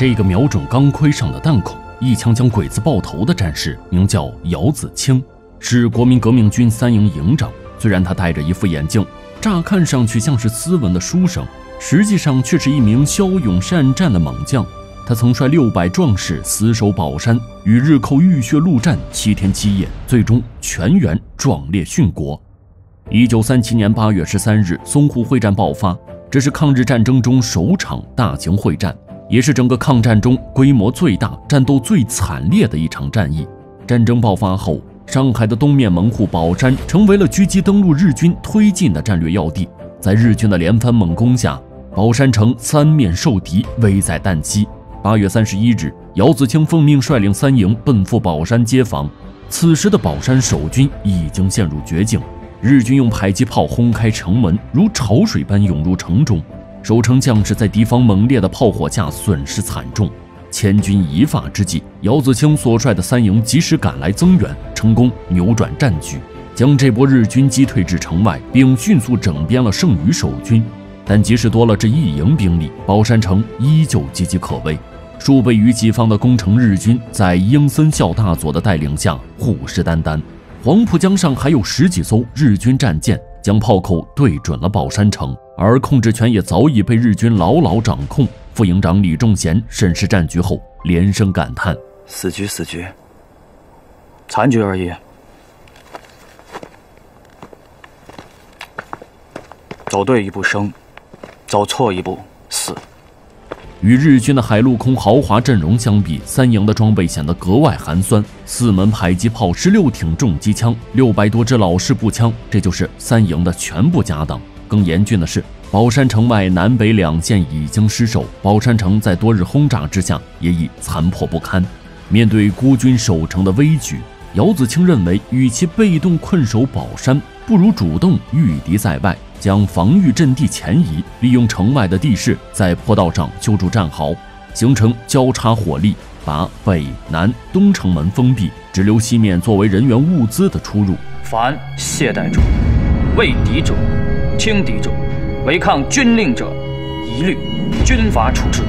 这个瞄准钢盔上的弹孔，一枪将鬼子爆头的战士名叫姚子清，是国民革命军3营营长。虽然他戴着一副眼镜，乍看上去像是斯文的书生，实际上却是一名骁勇善战的猛将。他曾率600壮士死守宝山，与日寇浴血陆战7天7夜，最终全员壮烈殉国。1937年8月13日，淞沪会战爆发，这是抗日战争中首场大型会战，也是整个抗战中规模最大、战斗最惨烈的一场战役。战争爆发后，上海的东面门户宝山成为了狙击登陆日军推进的战略要地。在日军的连番猛攻下，宝山城3面受敌，危在旦夕。8月31日，姚子清奉命率领3营奔赴宝山接防。此时的宝山守军已经陷入绝境，日军用迫击炮轰开城门，如潮水般涌入城中。守城将士在敌方猛烈的炮火下损失惨重。千钧一发之际，姚子清所率的3营及时赶来增援，成功扭转战局，将这波日军击退至城外，并迅速整编了剩余守军。但即使多了这1营兵力，宝山城依旧岌岌可危。数倍于己方的攻城日军在英森孝大佐的带领下虎视眈眈。黄浦江上还有10几艘日军战舰将炮口对准了宝山城，而控制权也早已被日军牢牢掌控。副营长李仲贤审视战局后连声感叹：死局，残局而已。走对一步生，走错一步死。与日军的海陆空豪华阵容相比，3营的装备显得格外寒酸。4门迫击炮、16挺重机枪、600多支老式步枪，这就是3营的全部家当。更严峻的是，宝山城外南北2线已经失守，宝山城在多日轰炸之下也已残破不堪。面对孤军守城的危局，姚子清认为，与其被动困守宝山，不如主动御敌在外，将防御阵地前移，利用城外的地势，在坡道上修筑战壕，形成交叉火力，把北、南、东城门封闭，只留西面作为人员物资的出入。凡懈怠者、畏敌者、轻敌者、违抗军令者，一律军法处置，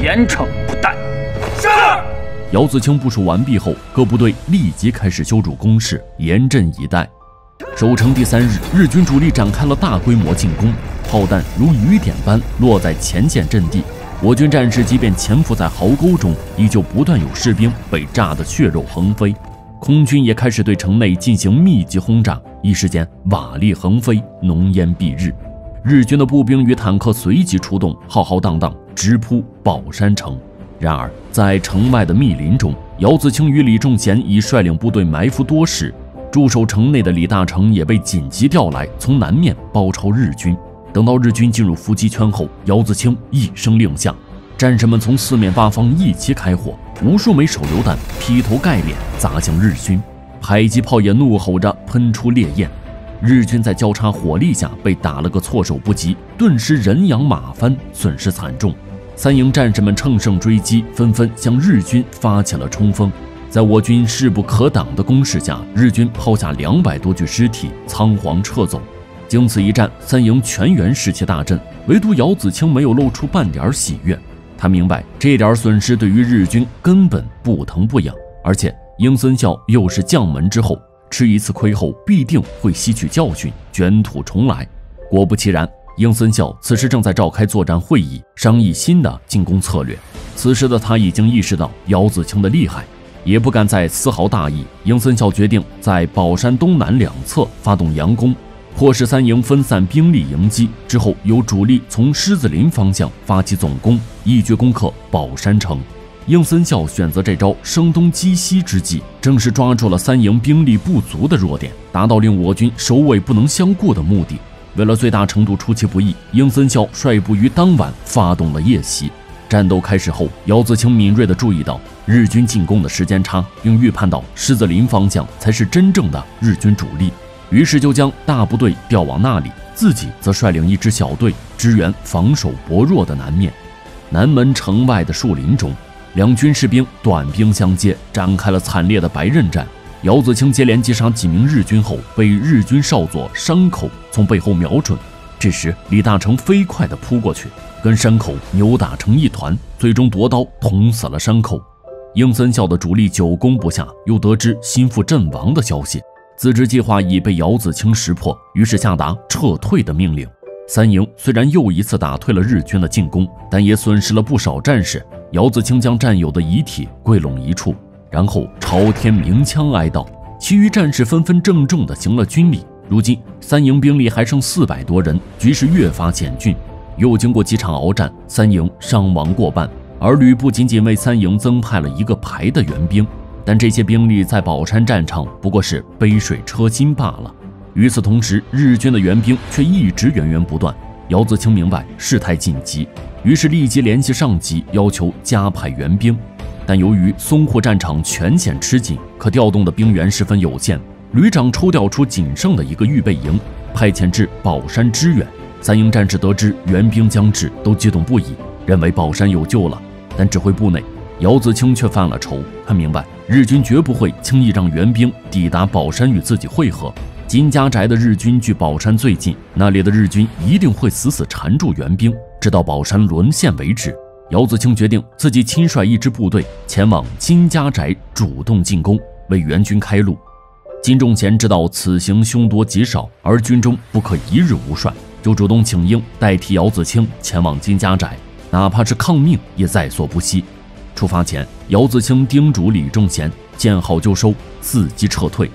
严惩不贷。是。姚子清部署完毕后，各部队立即开始修筑工事，严阵以待。守城第3日，日军主力展开了大规模进攻，炮弹如雨点般落在前线阵地。我军战士即便潜伏在壕沟中，依旧不断有士兵被炸得血肉横飞。空军也开始对城内进行密集轰炸，一时间瓦砾横飞，浓烟蔽日。日军的步兵与坦克随即出动，浩浩荡荡直扑宝山城。然而，在城外的密林中，姚子清与李仲贤已率领部队埋伏多时。驻守城内的李大成也被紧急调来，从南面包抄日军。等到日军进入伏击圈后，姚子清一声令下，战士们从4面8方一起开火，无数枚手榴弹劈头盖脸砸向日军，迫击炮也怒吼着喷出烈焰。日军在交叉火力下被打了个措手不及，顿时人仰马翻，损失惨重。3营战士们乘胜追击，纷纷向日军发起了冲锋。在我军势不可挡的攻势下，日军抛下200多具尸体，仓皇撤走。经此一战，3营全员士气大振，唯独姚子清没有露出半点喜悦。他明白这点损失对于日军根本不疼不痒，而且英森孝又是将门之后，吃一次亏后必定会吸取教训，卷土重来。果不其然，英森孝此时正在召开作战会议，商议新的进攻策略。此时的他已经意识到姚子清的厉害，也不敢再丝毫大意。英森孝决定在宝山东南2侧发动佯攻，迫使3营分散兵力迎击，之后由主力从狮子林方向发起总攻，一举攻克宝山城。英森孝选择这招声东击西之计，正是抓住了3营兵力不足的弱点，达到令我军首尾不能相顾的目的。为了最大程度出其不意，英森孝率部于当晚发动了夜袭。战斗开始后，姚子清敏锐地注意到日军进攻的时间差，并预判到狮子林方向才是真正的日军主力，于是就将大部队调往那里，自己则率领一支小队支援防守薄弱的南面。南门城外的树林中，2军士兵短兵相接，展开了惨烈的白刃战。姚子清接连击杀几名日军后，被日军少佐山口从背后瞄准。这时李大成飞快地扑过去，跟山口扭打成一团，最终夺刀捅死了山口。应森孝的主力久攻不下，又得知心腹阵亡的消息，自知计划已被姚子清识破，于是下达撤退的命令。三营虽然又一次打退了日军的进攻，但也损失了不少战士。姚子清将战友的遗体归拢一处，然后朝天鸣枪哀悼，其余战士纷纷郑重地行了军礼。如今三营兵力还剩400多人，局势越发险峻。又经过几场鏖战，三营伤亡过半，而吕布仅仅为三营增派了1个排的援兵，但这些兵力在宝山战场不过是杯水车薪罢了。与此同时，日军的援兵却一直源源不断。姚子清明白事态紧急，于是立即联系上级，要求加派援兵。但由于淞沪战场全线吃紧，可调动的兵源十分有限，旅长抽调出仅剩的1个预备营，派遣至宝山支援。三营战士得知援兵将至，都激动不已，认为宝山有救了。但指挥部内，姚子清却犯了愁，他明白日军绝不会轻易让援兵抵达宝山与自己会合。金家宅的日军距宝山最近，那里的日军一定会死死缠住援兵，直到宝山沦陷为止。姚子清决定自己亲率一支部队前往金家宅，主动进攻，为援军开路。金仲贤知道此行凶多吉少，而军中不可一日无帅，就主动请缨代替姚子清前往金家宅，哪怕是抗命也在所不惜。出发前，姚子清叮嘱李仲贤见好就收，伺机撤退。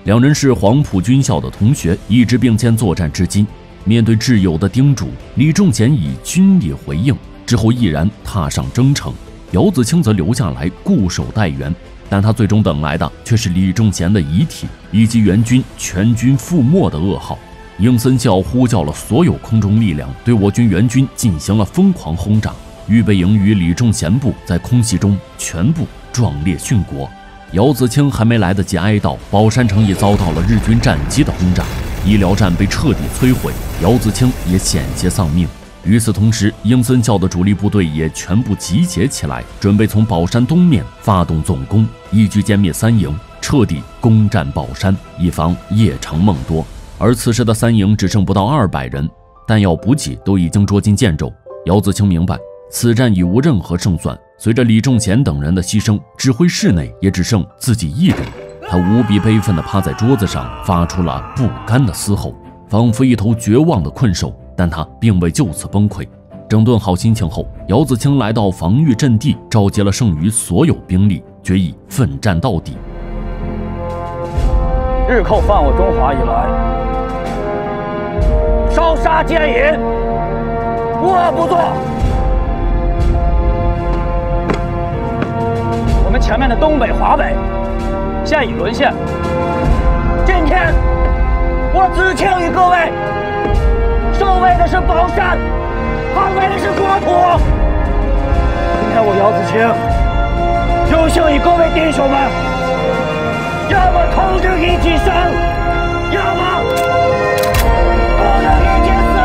两人是黄埔军校的同学，一直并肩作战至今。面对挚友的叮嘱，李仲贤以军力回应，之后毅然踏上征程。姚子清则留下来固守待援，但他最终等来的却是李仲贤的遗体以及援军全军覆没的噩耗。应森孝呼叫了所有空中力量，对我军援军进行了疯狂轰炸。预备营与李仲贤部在空袭中全部壮烈殉国。姚子清还没来得及哀悼，宝山城已遭到了日军战机的轰炸，医疗站被彻底摧毁，姚子清也险些丧命。与此同时，应森孝的主力部队也全部集结起来，准备从宝山东面发动总攻，一举歼灭三营，彻底攻占宝山，以防夜长梦多。而此时的三营只剩不到200人，弹药补给都已经捉襟见肘。姚子清明白此战已无任何胜算，随着李仲贤等人的牺牲，指挥室内也只剩自己一人。他无比悲愤地趴在桌子上，发出了不甘的嘶吼，仿佛一头绝望的困兽。但他并未就此崩溃。整顿好心情后，姚子清来到防御阵地，召集了剩余所有兵力，决意奋战到底。日寇犯我中华以来，烧杀奸淫，无恶不作。我们前面的东北、华北现已沦陷。今天，我只请与各位，守卫的是宝山，捍卫的是国土。今天我姚子清有幸与各位弟兄们，要么同日一起生，要么同日一起死。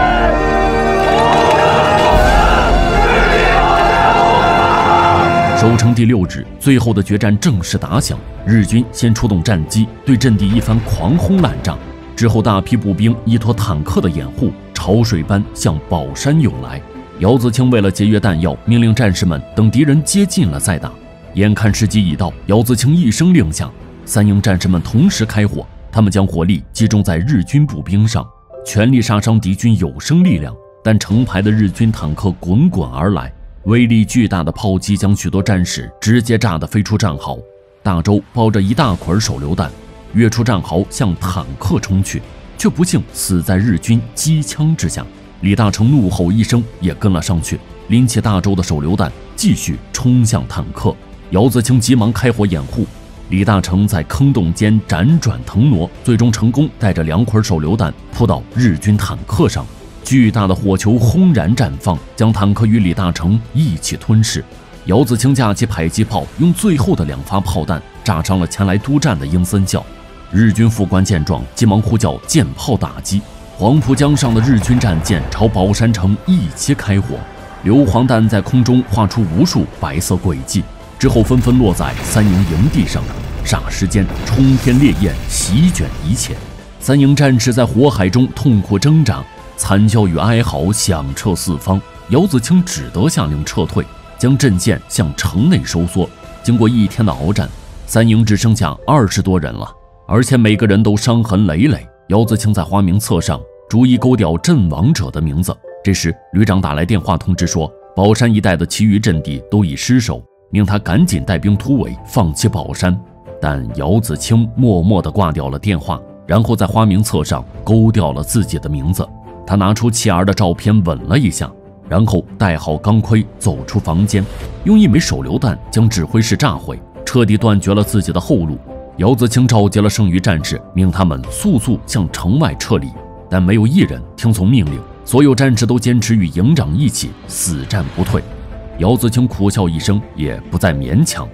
守城第6日，最后的决战正式打响。日军先出动战机，对阵地一番狂轰滥炸，之后大批步兵依托坦克的掩护，潮水般向宝山涌来。姚子清为了节约弹药，命令战士们等敌人接近了再打。眼看时机已到，姚子清一声令下，三营战士们同时开火，他们将火力集中在日军步兵上，全力杀伤敌军有生力量。但成排的日军坦克滚滚而来，威力巨大的炮击将许多战士直接炸得飞出战壕。大周抱着一大捆手榴弹跃出战壕，向坦克冲去，却不幸死在日军机枪之下。李大成怒吼一声，也跟了上去，拎起大周的手榴弹继续冲向坦克。姚子清急忙开火掩护，李大成在坑洞间辗转腾挪，最终成功带着2捆手榴弹扑到日军坦克上。巨大的火球轰然绽放，将坦克与李大成一起吞噬。姚子清架起迫击炮，用最后的2发炮弹炸伤了前来督战的应森孝。日军副官见状，急忙呼叫舰炮打击。黄浦江上的日军战舰朝宝山城一起开火，硫磺弹在空中画出无数白色轨迹，之后纷纷落在三营营地上。霎时间，冲天烈焰席卷一切，三营战士在火海中痛苦挣扎，惨叫与哀嚎响彻四方。姚子青只得下令撤退，将阵线向城内收缩。经过一天的鏖战，三营只剩下20多人了，而且每个人都伤痕累累。姚子青在花名册上逐一勾掉阵亡者的名字。这时，旅长打来电话通知说，宝山一带的其余阵地都已失守，命他赶紧带兵突围，放弃宝山。但姚子青默默地挂掉了电话，然后在花名册上勾掉了自己的名字。他拿出妻儿的照片吻了一下，然后戴好钢盔走出房间，用一枚手榴弹将指挥室炸毁，彻底断绝了自己的后路。姚子青召集了剩余战士，命他们速速向城外撤离，但没有一人听从命令，所有战士都坚持与营长一起死战不退。姚子青苦笑一声，也不再勉强，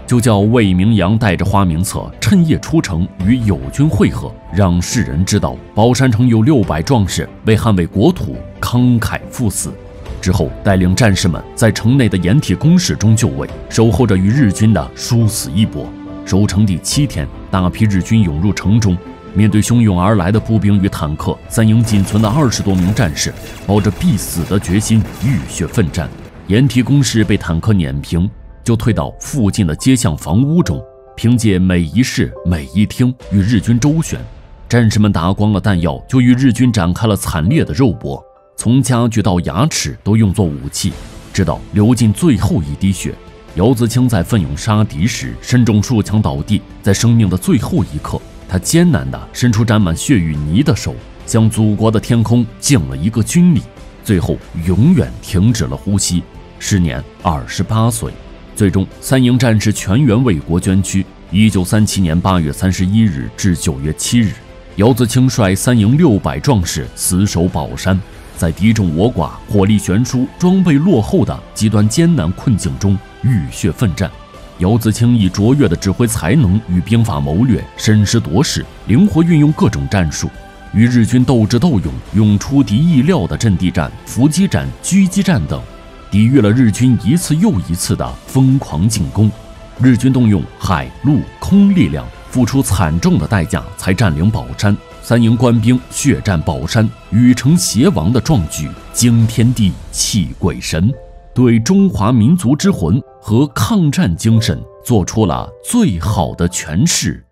就叫魏明阳带着花名册趁夜出城与友军会合，让世人知道宝山城有600壮士为捍卫国土慷慨赴死。之后带领战士们在城内的掩体工事中就位，守候着与日军的殊死一搏。守城第7天，大批日军涌入城中，面对汹涌而来的步兵与坦克，三营仅存的20多名战士抱着必死的决心浴血奋战。掩体工事被坦克碾平，就退到附近的街巷房屋中，凭借每一室每一厅与日军周旋。战士们打光了弹药，就与日军展开了惨烈的肉搏，从家具到牙齿都用作武器，直到流尽最后一滴血。姚子青在奋勇杀敌时身中数枪倒地，在生命的最后一刻，他艰难地伸出沾满血与泥的手，向祖国的天空敬了一个军礼，最后永远停止了呼吸，时年28岁。最终，三营战士全员为国捐躯。1937年8月31日至9月7日，姚子青率三营600壮士死守宝山，在敌众我寡、火力悬殊、装备落后的极端艰难困境中浴血奋战。姚子青以卓越的指挥才能与兵法谋略，审时度势，灵活运用各种战术，与日军斗智斗勇，勇出敌意料的阵地战、伏击战、狙击战等，抵御了日军一次又一次的疯狂进攻。日军动用海陆空力量，付出惨重的代价才占领宝山。三营官兵血战宝山，禹城协王的壮举惊天地泣鬼神，对中华民族之魂和抗战精神做出了最好的诠释